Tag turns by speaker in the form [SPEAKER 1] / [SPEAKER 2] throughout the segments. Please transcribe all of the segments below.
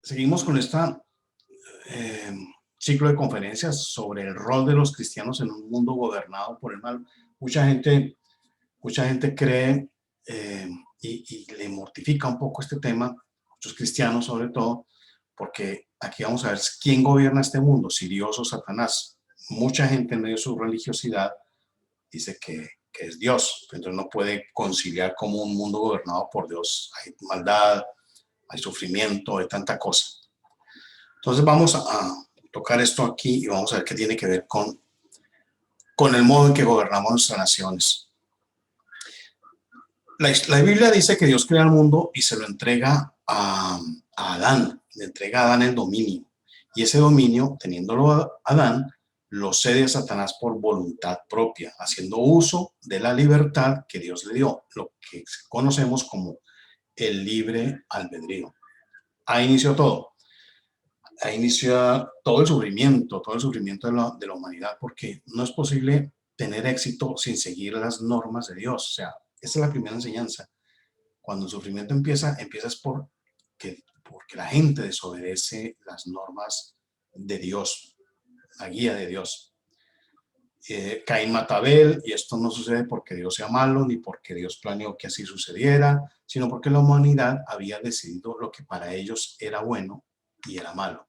[SPEAKER 1] Seguimos con este ciclo de conferencias sobre el rol de los cristianos en un mundo gobernado por el mal. Mucha gente, mucha gente cree y le mortifica un poco este tema, muchos cristianos sobre todo, porque aquí vamos a ver quién gobierna este mundo, si Dios o Satanás. Mucha gente en medio de su religiosidad dice que es Dios, entonces no puede conciliar como un mundo gobernado por Dios. Hay maldad, hay sufrimiento, hay tanta cosa. Entonces vamos a tocar esto aquí y vamos a ver qué tiene que ver con el modo en que gobernamos nuestras naciones. La Biblia dice que Dios crea el mundo y se lo entrega a Adán, le entrega a Adán el dominio. Y ese dominio, teniéndolo a Adán, lo cede a Satanás por voluntad propia, haciendo uso de la libertad que Dios le dio, lo que conocemos como el libre albedrío. Ahí inició todo. Ahí inicia todo el sufrimiento de la humanidad, porque no es posible tener éxito sin seguir las normas de Dios. O sea, esa es la primera enseñanza. Cuando el sufrimiento empieza es porque la gente desobedece las normas de Dios, la guía de Dios. Caín mata a Abel, y esto no sucede porque Dios sea malo, ni porque Dios planeó que así sucediera, sino porque la humanidad había decidido lo que para ellos era bueno y era malo.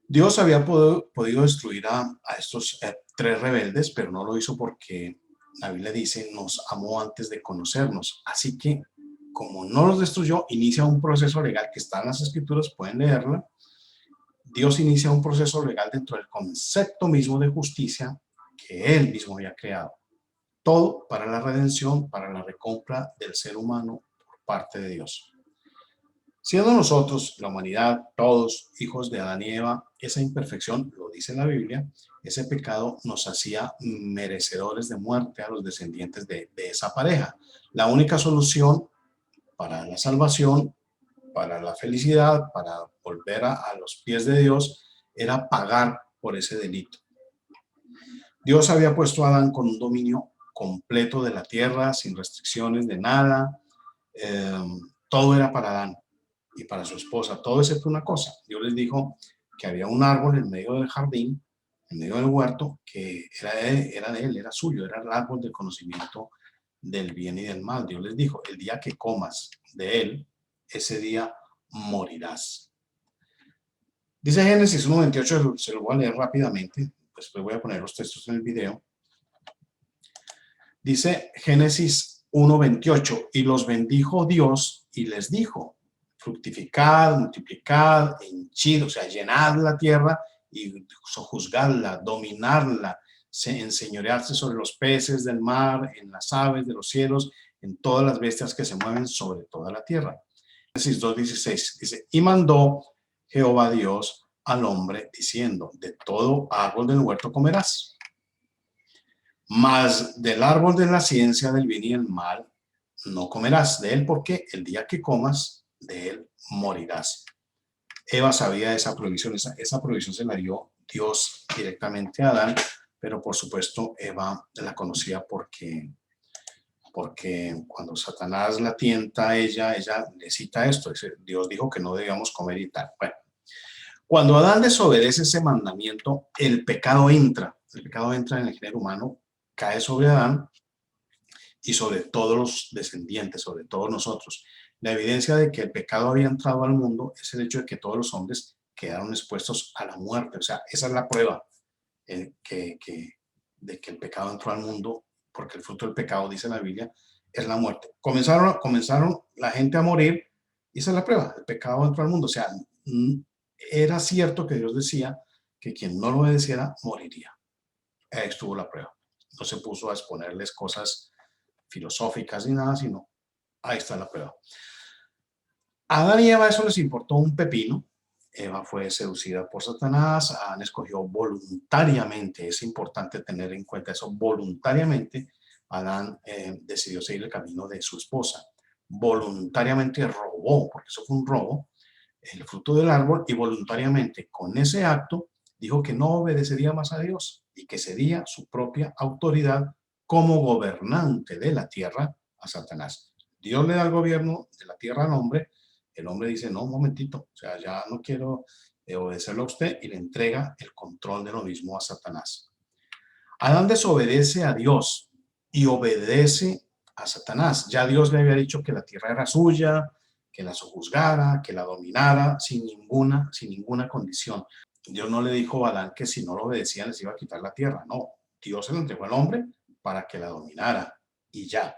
[SPEAKER 1] Dios había podido destruir a estos tres rebeldes, pero no lo hizo porque la Biblia dice, nos amó antes de conocernos. Así que, como no los destruyó, inicia un proceso legal que está en las Escrituras, pueden leerla. Dios inicia un proceso legal dentro del concepto mismo de justicia que Él mismo había creado. Todo para la redención, para la recompra del ser humano por parte de Dios. Siendo nosotros, la humanidad, todos hijos de Adán y Eva, esa imperfección, lo dice la Biblia, ese pecado nos hacía merecedores de muerte a los descendientes de esa pareja. La única solución para la salvación, para la felicidad, para volver a los pies de Dios, era pagar por ese delito. Dios había puesto a Adán con un dominio completo de la tierra, sin restricciones de nada. Todo era para Adán y para su esposa, todo excepto una cosa. Dios les dijo que había un árbol en medio del jardín, en medio del huerto, que era de él, era suyo, era el árbol del conocimiento del bien y del mal. Dios les dijo, el día que comas de él, ese día morirás. Dice Génesis 1:28, se lo voy a leer rápidamente, después voy a poner los textos en el video. Dice Génesis 1:28, y los bendijo Dios y les dijo, fructificad, multiplicad, henchid, o sea, llenad la tierra y sojuzgadla, dominarla, enseñorearse sobre los peces del mar, en las aves de los cielos, en todas las bestias que se mueven sobre toda la tierra. Génesis 2:16 dice, y mandó Jehová Dios al hombre diciendo, de todo árbol del huerto comerás, mas del árbol de la ciencia del bien y el mal no comerás de él, porque el día que comas de él morirás. Eva sabía de esa prohibición, esa prohibición se la dio Dios directamente a Adán, pero por supuesto Eva la conocía porque cuando Satanás la tienta a ella le cita esto, Dios dijo que no debíamos comer y tal. Bueno, cuando Adán desobedece ese mandamiento, el pecado entra en el género humano, cae sobre Adán y sobre todos los descendientes, sobre todos nosotros. La evidencia de que el pecado había entrado al mundo es el hecho de que todos los hombres quedaron expuestos a la muerte. O sea, esa es la prueba de que el pecado entró al mundo, porque el fruto del pecado, dice la Biblia, es la muerte. Comenzaron la gente a morir, y esa es la prueba, el pecado entró al mundo. O sea, era cierto que Dios decía que quien no lo obedeciera moriría. Ahí estuvo la prueba. No se puso a exponerles cosas filosóficas ni nada, sino ahí está la prueba. A Adán y Eva eso les importó un pepino. Eva fue seducida por Satanás, Adán escogió voluntariamente, es importante tener en cuenta eso, voluntariamente Adán decidió seguir el camino de su esposa, voluntariamente robó, porque eso fue un robo, el fruto del árbol, y voluntariamente con ese acto dijo que no obedecería más a Dios y que cedía su propia autoridad como gobernante de la tierra a Satanás. Dios le da el gobierno de la tierra al hombre, el hombre dice, no, un momentito, o sea, ya no quiero obedecerlo a usted y le entrega el control de lo mismo a Satanás. Adán desobedece a Dios y obedece a Satanás. Ya Dios le había dicho que la tierra era suya, que la sojuzgara, que la dominara sin ninguna condición. Dios no le dijo a Adán que si no lo obedecían les iba a quitar la tierra. No, Dios se lo entregó al hombre para que la dominara y ya.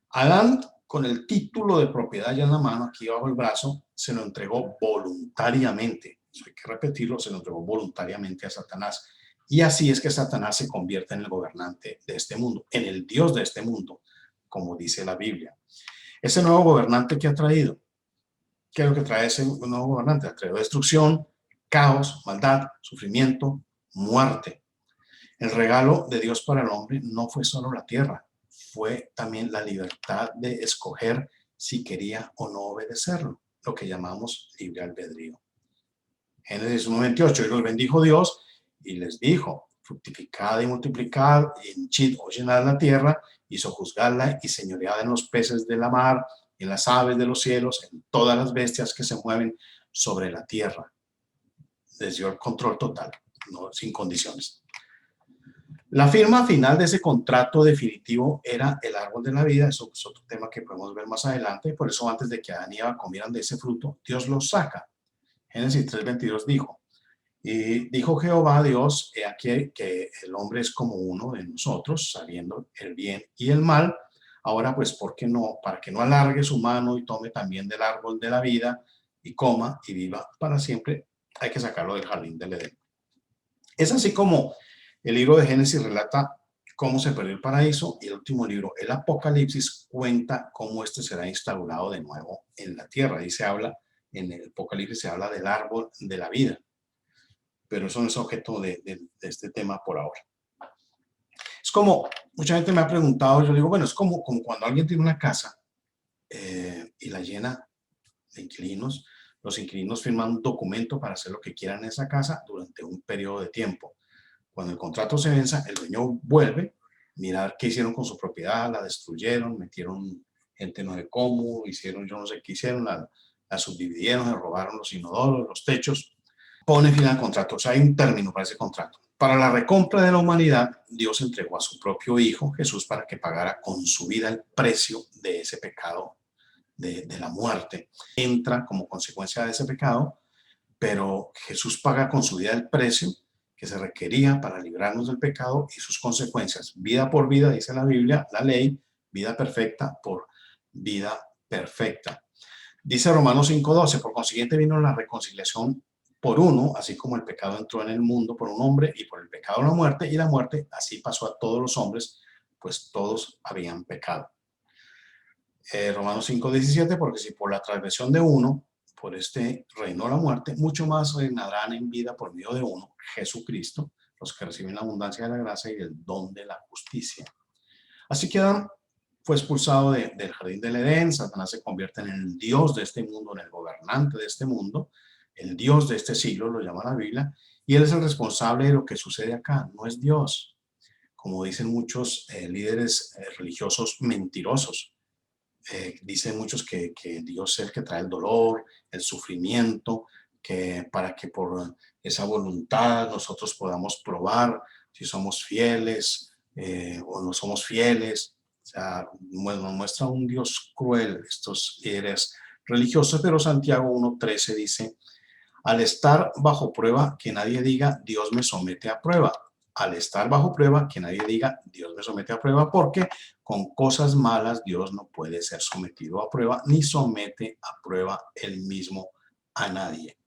[SPEAKER 1] Adán, con el título de propiedad ya en la mano, aquí bajo el brazo, se lo entregó voluntariamente. Eso hay que repetirlo, se lo entregó voluntariamente a Satanás. Y así es que Satanás se convierte en el gobernante de este mundo, en el Dios de este mundo, como dice la Biblia. Ese nuevo gobernante que ha traído, ¿qué es lo que trae ese nuevo gobernante? Ha traído destrucción, caos, maldad, sufrimiento, muerte. El regalo de Dios para el hombre no fue solo la tierra, fue también la libertad de escoger si quería o no obedecerlo, lo que llamamos libre albedrío. Génesis 1:28, y los bendijo Dios y les dijo, fructificad y multiplicad, henchid o llenad la tierra y sojuzgadla y señoread en los peces de la mar, en las aves de los cielos, en todas las bestias que se mueven sobre la tierra. Les dio el control total, no, sin condiciones. La firma final de ese contrato definitivo era el árbol de la vida. Eso es otro tema que podemos ver más adelante. Por eso antes de que Adán y Eva comieran de ese fruto, Dios los saca. Génesis 3:22 dijo, y dijo Jehová Dios, he aquí que el hombre es como uno de nosotros, sabiendo el bien y el mal. Ahora pues, ¿por qué no? Para que no alargue su mano y tome también del árbol de la vida y coma y viva para siempre, hay que sacarlo del jardín del Edén. Es así como el libro de Génesis relata cómo se perdió el paraíso y el último libro, el Apocalipsis, cuenta cómo este será instaurado de nuevo en la tierra. Y se habla, en el Apocalipsis se habla del árbol de la vida, pero eso no es objeto de este tema por ahora. Es como, mucha gente me ha preguntado, yo digo, bueno, es como cuando alguien tiene una casa y la llena de inquilinos, los inquilinos firman un documento para hacer lo que quieran en esa casa durante un periodo de tiempo. Cuando el contrato se venza, el dueño vuelve, mirar qué hicieron con su propiedad, la destruyeron, metieron gente no sé cómo, hicieron yo no sé qué hicieron, la subdividieron, se robaron los inodoros, los techos, pone fin al contrato. O sea, hay un término para ese contrato. Para la recompra de la humanidad, Dios entregó a su propio Hijo, Jesús, para que pagara con su vida el precio de ese pecado, de la muerte. Entra como consecuencia de ese pecado, pero Jesús paga con su vida el precio que se requería para librarnos del pecado y sus consecuencias. Vida por vida, dice la Biblia, la ley, vida perfecta por vida perfecta. Dice Romanos 5:12, por consiguiente vino la reconciliación por uno, así como el pecado entró en el mundo por un hombre y por el pecado la muerte, y la muerte así pasó a todos los hombres, pues todos habían pecado. Romanos 5:17, porque si por la transgresión de uno, por este reinó la muerte, mucho más reinarán en vida por medio de uno, Jesucristo, los que reciben la abundancia de la gracia y el don de la justicia. Así que Adán fue expulsado del jardín del Edén, Satanás se convierte en el Dios de este mundo, en el gobernante de este mundo, el Dios de este siglo, lo llama la Biblia, y él es el responsable de lo que sucede acá, no es Dios, como dicen muchos líderes religiosos mentirosos. Dicen muchos que Dios es el que trae el dolor, el sufrimiento, que para que por esa voluntad nosotros podamos probar si somos fieles o no somos fieles. O sea, nos muestra un Dios cruel estos líderes religiosos, pero Santiago 1:13 dice, al estar bajo prueba, que nadie diga, Dios me somete a prueba. Al estar bajo prueba, que nadie diga, Dios me somete a prueba, porque con cosas malas Dios no puede ser sometido a prueba, ni somete a prueba él mismo a nadie.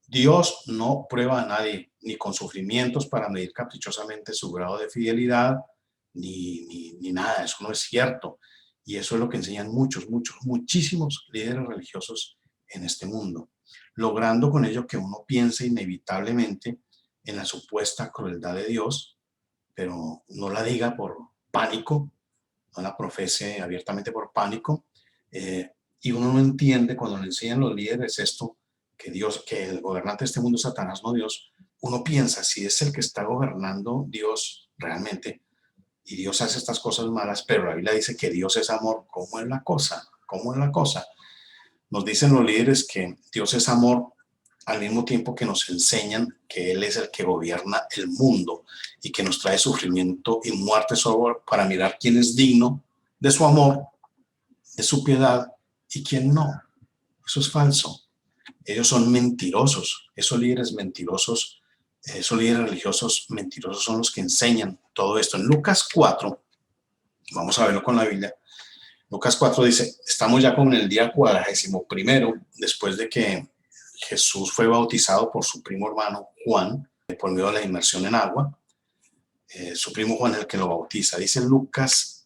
[SPEAKER 1] Dios no prueba a nadie, ni con sufrimientos para medir caprichosamente su grado de fidelidad, ni nada, eso no es cierto. Y eso es lo que enseñan muchísimos líderes religiosos en este mundo, logrando con ello que uno piense inevitablemente en la supuesta crueldad de Dios, pero no la diga por pánico, no la profese abiertamente por pánico, y uno no entiende cuando le enseñan los líderes esto, que Dios, que el gobernante de este mundo es Satanás, no Dios. Uno piensa, si es el que está gobernando Dios realmente, y Dios hace estas cosas malas, pero la Biblia dice que Dios es amor, ¿cómo es la cosa? ¿Cómo es la cosa? Nos dicen los líderes que Dios es amor al mismo tiempo que nos enseñan que Él es el que gobierna el mundo y que nos trae sufrimiento y muerte solo para mirar quién es digno de su amor, de su piedad y quién no. Eso es falso. Ellos son mentirosos. Esos líderes mentirosos, esos líderes religiosos mentirosos son los que enseñan todo esto. En Lucas 4, vamos a verlo con la Biblia. Lucas 4 dice, estamos ya con el día 41, después de que Jesús fue bautizado por su primo hermano Juan, por medio de la inmersión en agua. Su primo Juan es el que lo bautiza. Dice Lucas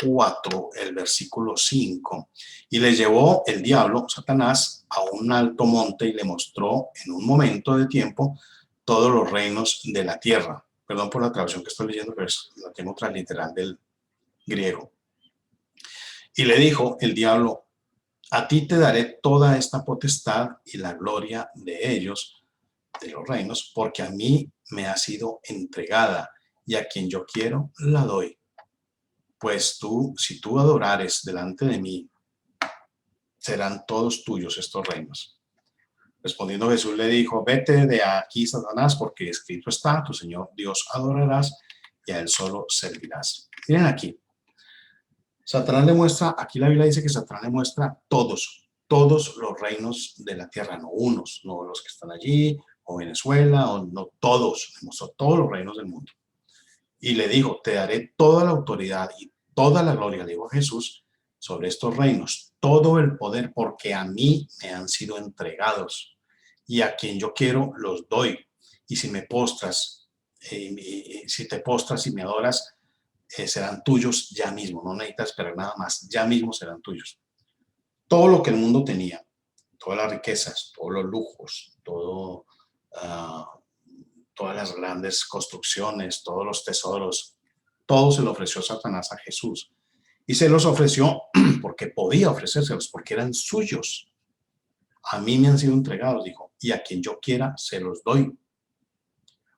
[SPEAKER 1] 4, el versículo 5. Y le llevó el diablo, Satanás, a un alto monte y le mostró en un momento de tiempo todos los reinos de la tierra. Perdón por la traducción que estoy leyendo, pero la tengo transliteral del griego. Y le dijo el diablo, a ti te daré toda esta potestad y la gloria de ellos, de los reinos, porque a mí me ha sido entregada y a quien yo quiero la doy. Pues tú, si tú adorares delante de mí, serán todos tuyos estos reinos. Respondiendo Jesús le dijo, vete de aquí, Satanás, porque escrito está, tu Señor Dios adorarás y a él solo servirás. Miren aquí. Satanás le muestra, aquí la Biblia dice que Satanás le muestra todos los reinos de la tierra, no unos, no los que están allí, o Venezuela, o no todos, le mostró todos los reinos del mundo. Y le dijo, te daré toda la autoridad y toda la gloria, le dijo Jesús, sobre estos reinos, todo el poder, porque a mí me han sido entregados, y a quien yo quiero los doy. Y si me postras, si te postras y me adoras, serán tuyos ya mismo, no necesitas esperar nada más, ya mismo serán tuyos. Todo lo que el mundo tenía, todas las riquezas, todos los lujos, todas las grandes construcciones, todos los tesoros, todo se lo ofreció Satanás a Jesús. Y se los ofreció porque podía ofrecérselos, porque eran suyos. A mí me han sido entregados, dijo, y a quien yo quiera se los doy.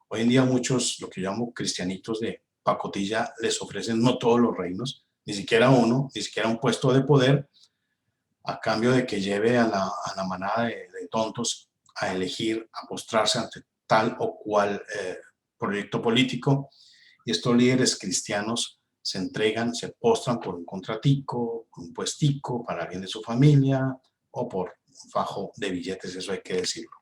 [SPEAKER 1] Hoy en día muchos, lo que yo llamo cristianitos de pacotilla, les ofrecen no todos los reinos, ni siquiera uno, ni siquiera un puesto de poder, a cambio de que lleve a la manada de tontos a elegir, a postrarse ante tal o cual proyecto político. Y estos líderes cristianos se entregan, se postran por un contratico, un puestico para alguien de su familia o por un fajo de billetes, eso hay que decirlo.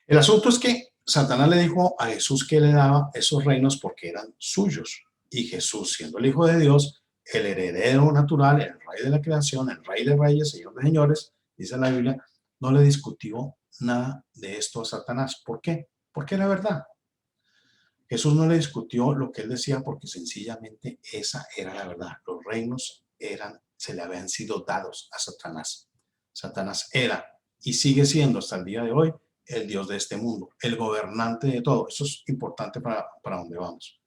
[SPEAKER 1] El asunto es que Satanás le dijo a Jesús que le daba esos reinos porque eran suyos. Y Jesús, siendo el Hijo de Dios, el heredero natural, el rey de la creación, el rey de reyes, señor de señores, dice la Biblia, no le discutió nada de esto a Satanás. ¿Por qué? Porque era verdad. Jesús no le discutió lo que él decía porque sencillamente esa era la verdad. Los reinos se le habían sido dados a Satanás. Satanás era y sigue siendo hasta el día de hoy el Dios de este mundo, el gobernante de todo. Eso es importante para dónde vamos.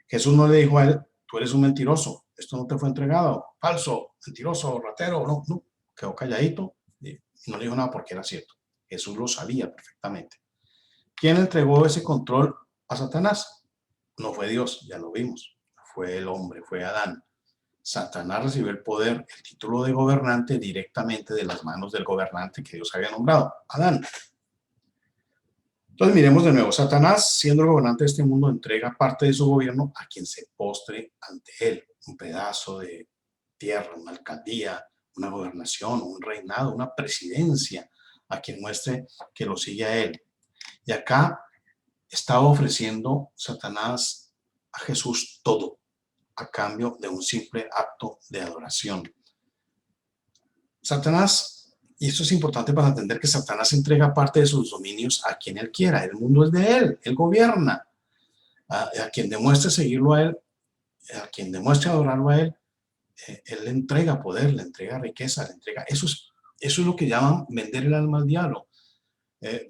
[SPEAKER 1] Jesús no le dijo a él, tú eres un mentiroso, esto no te fue entregado, falso, mentiroso, ratero, no, quedó calladito y no le dijo nada porque era cierto. Jesús lo sabía perfectamente. ¿Quién entregó ese control a Satanás? No fue Dios, ya lo vimos, fue el hombre, fue Adán. Satanás recibió el poder, el título de gobernante directamente de las manos del gobernante que Dios había nombrado, Adán. Entonces miremos de nuevo, Satanás, siendo el gobernante de este mundo, entrega parte de su gobierno a quien se postre ante él, un pedazo de tierra, una alcaldía, una gobernación, un reinado, una presidencia, a quien muestre que lo sigue a él. Y acá estaba ofreciendo Satanás a Jesús todo, a cambio de un simple acto de adoración. Satanás, y esto es importante para entender que Satanás entrega parte de sus dominios a quien él quiera. El mundo es de él gobierna. A quien demuestre seguirlo a él, a quien demuestre adorarlo a él, él le entrega poder, le entrega riqueza, le entrega. Eso es lo que llaman vender el alma al diablo.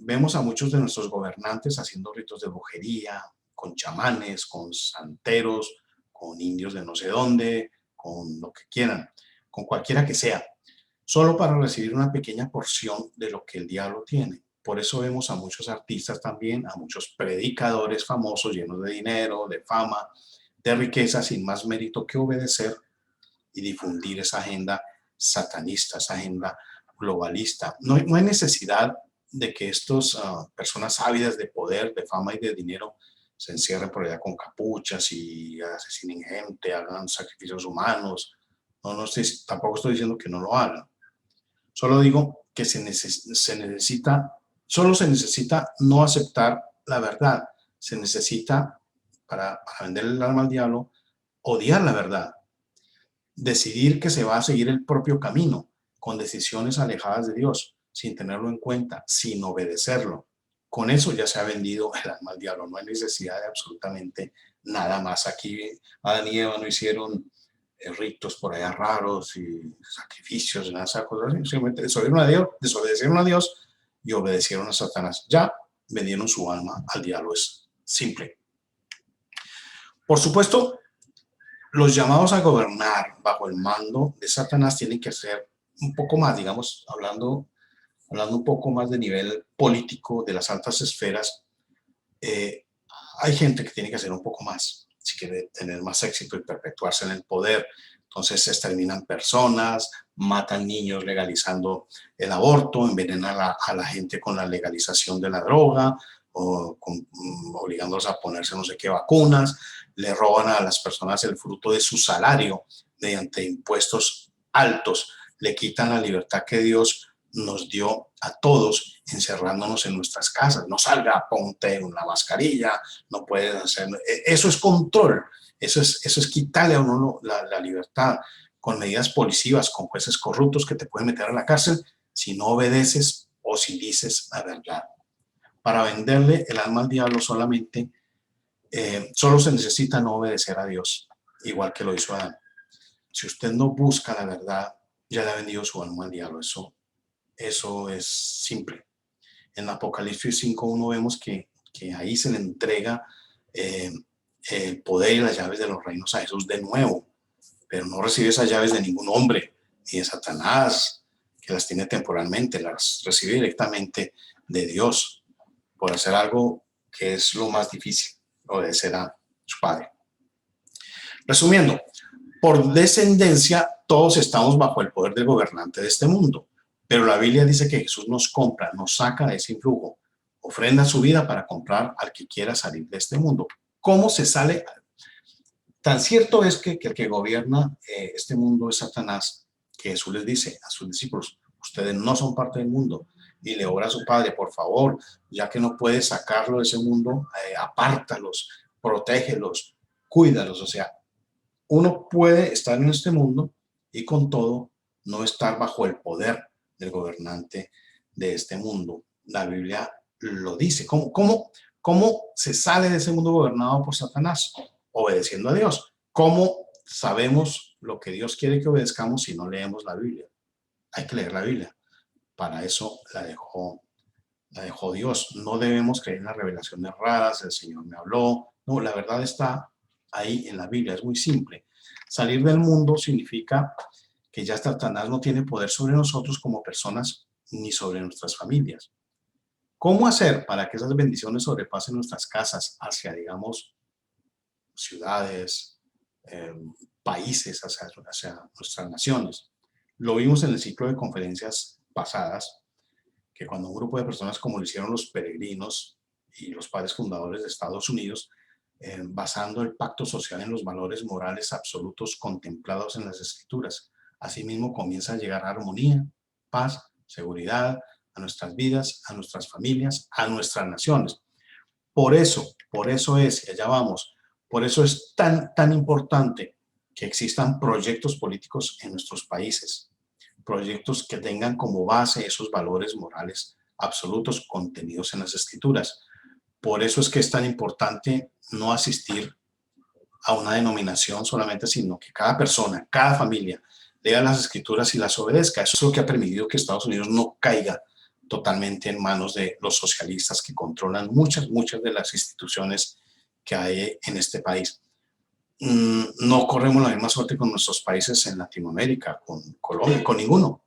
[SPEAKER 1] Vemos a muchos de nuestros gobernantes haciendo ritos de brujería, con chamanes, con santeros, con indios de no sé dónde, con lo que quieran, con cualquiera que sea, solo para recibir una pequeña porción de lo que el diablo tiene. Por eso vemos a muchos artistas también, a muchos predicadores famosos llenos de dinero, de fama, de riqueza, sin más mérito que obedecer y difundir esa agenda satanista, esa agenda globalista. No hay necesidad de que estas personas ávidas de poder, de fama y de dinero se encierren por allá con capuchas y asesinen gente, hagan sacrificios humanos. Tampoco estoy diciendo que no lo hagan. Solo digo que solo se necesita no aceptar la verdad. Se necesita, para venderle el alma al diablo, odiar la verdad. Decidir que se va a seguir el propio camino, con decisiones alejadas de Dios, sin tenerlo en cuenta, sin obedecerlo. Con eso ya se ha vendido el alma al diablo. No hay necesidad de absolutamente nada más. Aquí Adán y Eva no hicieron ritos por allá raros y sacrificios, nada de esas cosas. Simplemente desobedecieron a Dios y obedecieron a Satanás. Ya vendieron su alma al diablo. Es simple. Por supuesto, los llamados a gobernar bajo el mando de Satanás tienen que ser un poco más, digamos, hablando un poco más de nivel político, de las altas esferas. Hay gente que tiene que hacer un poco más si quiere tener más éxito y perpetuarse en el poder. Entonces se exterminan personas, matan niños legalizando el aborto, envenenan a la gente con la legalización de la droga, o obligándolos a ponerse no sé qué vacunas, le roban a las personas el fruto de su salario mediante impuestos altos, le quitan la libertad que Dios nos dio a todos, encerrándonos en nuestras casas. No salga, ponte una mascarilla, no puedes hacer. Eso es control, eso es quitarle a uno la libertad, con medidas policivas, con jueces corruptos que te pueden meter a la cárcel si no obedeces o si dices la verdad. Para venderle el alma al diablo solamente, solo se necesita no obedecer a Dios, igual que lo hizo Adán. Si usted no busca la verdad, ya le ha vendido su alma al diablo. Eso es simple. En Apocalipsis 5:1 vemos que ahí se le entrega el poder y las llaves de los reinos a Jesús de nuevo, pero no recibe esas llaves de ningún hombre, ni de Satanás, que las tiene temporalmente, las recibe directamente de Dios, por hacer algo que es lo más difícil, obedecer a su Padre. Resumiendo, por descendencia, todos estamos bajo el poder del gobernante de este mundo. Pero la Biblia dice que Jesús nos compra, nos saca de ese influjo, ofrenda su vida para comprar al que quiera salir de este mundo. ¿Cómo se sale? Tan cierto es que el que gobierna este mundo es Satanás, que Jesús les dice a sus discípulos: ustedes no son parte del mundo. Y le ora a su Padre: por favor, ya que no puedes sacarlo de ese mundo, apártalos, protégelos, cuídalos. O sea, uno puede estar en este mundo y con todo no estar bajo el poder del gobernante de este mundo. La Biblia lo dice. ¿Cómo se sale de ese mundo gobernado por Satanás? Obedeciendo a Dios. ¿Cómo sabemos lo que Dios quiere que obedezcamos si no leemos la Biblia? Hay que leer la Biblia. Para eso la dejó Dios. No debemos creer en las revelaciones raras, el Señor me habló. No, la verdad está ahí en la Biblia. Es muy simple. Salir del mundo significa que ya Satanás no tiene poder sobre nosotros como personas ni sobre nuestras familias. ¿Cómo hacer para que esas bendiciones sobrepasen nuestras casas hacia, digamos, ciudades, países, hacia nuestras naciones? Lo vimos en el ciclo de conferencias pasadas, que cuando un grupo de personas, como lo hicieron los peregrinos y los padres fundadores de Estados Unidos, basando el pacto social en los valores morales absolutos contemplados en las Escrituras, asimismo comienza a llegar armonía, paz, seguridad a nuestras vidas, a nuestras familias, a nuestras naciones. Por eso es, y allá vamos, por eso es tan importante que existan proyectos políticos en nuestros países, proyectos que tengan como base esos valores morales absolutos contenidos en las Escrituras. Por eso es que es tan importante no asistir a una denominación solamente, sino que cada persona, cada familia, lea las Escrituras y las obedezca. Eso es lo que ha permitido que Estados Unidos no caiga totalmente en manos de los socialistas, que controlan muchas de las instituciones que hay en este país. No corremos la misma suerte con nuestros países en Latinoamérica, con Colombia, con ninguno,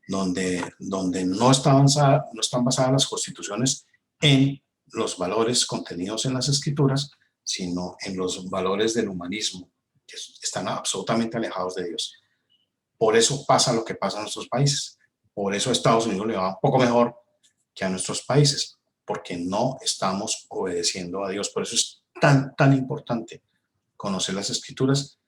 [SPEAKER 1] donde no están basadas las constituciones en los valores contenidos en las Escrituras, sino en los valores del humanismo, que están absolutamente alejados de Dios. Por eso pasa lo que pasa en nuestros países. Por eso a Estados Unidos le va un poco mejor que a nuestros países, porque no estamos obedeciendo a Dios. Por eso es tan importante conocer las Escrituras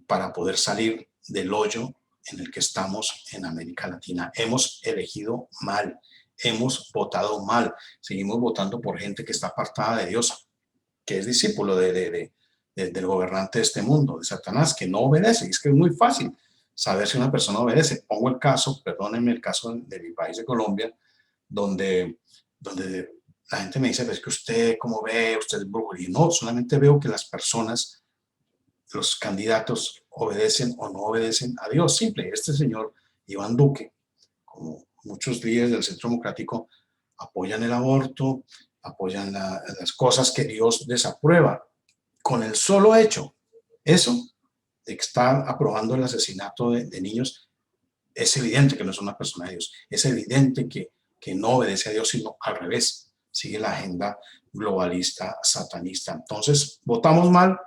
[SPEAKER 1] para poder salir del hoyo en el que estamos en América Latina. Hemos elegido mal, hemos votado mal, seguimos votando por gente que está apartada de Dios, que es discípulo del gobernante de este mundo, de Satanás, que no obedece. Y es que es muy fácil saber si una persona obedece. Pongo el caso, perdónenme, el caso de mi país, de Colombia, donde la gente me dice, pues que usted, ¿cómo ve? Usted es brujo. Y no, solamente veo que las personas, los candidatos, obedecen o no obedecen a Dios. Simple. Este señor Iván Duque, como muchos líderes del Centro Democrático, apoyan el aborto, apoyan las cosas que Dios desaprueba. Con el solo hecho, eso, de que está aprobando el asesinato de niños, es evidente que no es una persona de Dios. Es evidente que no obedece a Dios, sino al revés. Sigue la agenda globalista, satanista. Entonces, votamos mal,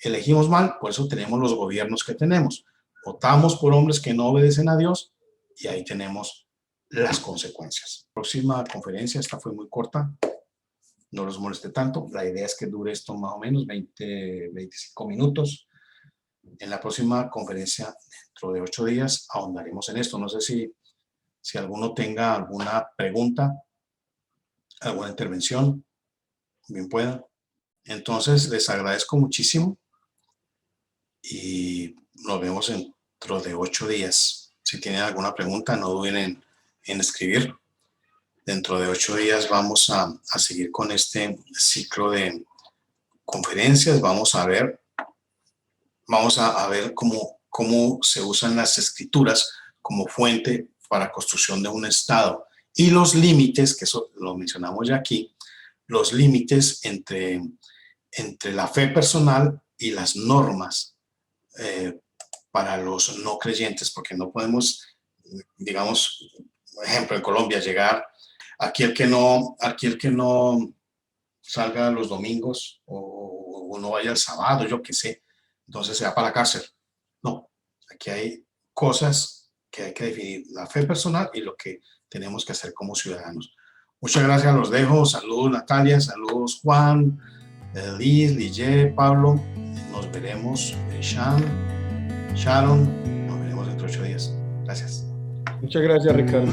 [SPEAKER 1] elegimos mal, por eso tenemos los gobiernos que tenemos. Votamos por hombres que no obedecen a Dios y ahí tenemos las consecuencias. Próxima conferencia, esta fue muy corta, no los moleste tanto. La idea es que dure esto más o menos 25 minutos. En la próxima conferencia, dentro de 8 días, ahondaremos en esto. No sé si alguno tenga alguna pregunta, alguna intervención, bien pueda. Entonces, les agradezco muchísimo y nos vemos dentro de 8 días. Si tienen alguna pregunta, no duden en escribir. Dentro de 8 días vamos a seguir con este ciclo de conferencias. Vamos a ver cómo se usan las escrituras como fuente para construcción de un Estado y los límites, que eso lo mencionamos ya aquí, los límites entre la fe personal y las normas para los no creyentes, porque no podemos, digamos, por ejemplo, en Colombia, llegar aquí el que no salga los domingos o no vaya el sábado, yo qué sé, entonces se va para la cárcel. No, aquí hay cosas que hay que definir, la fe personal y lo que tenemos que hacer como ciudadanos. Muchas gracias, los dejo. Saludos Natalia, saludos Juan, Liz, Lille, Pablo. Nos veremos, Sharon, nos veremos dentro de 8 días. Gracias.
[SPEAKER 2] Muchas gracias, Ricardo.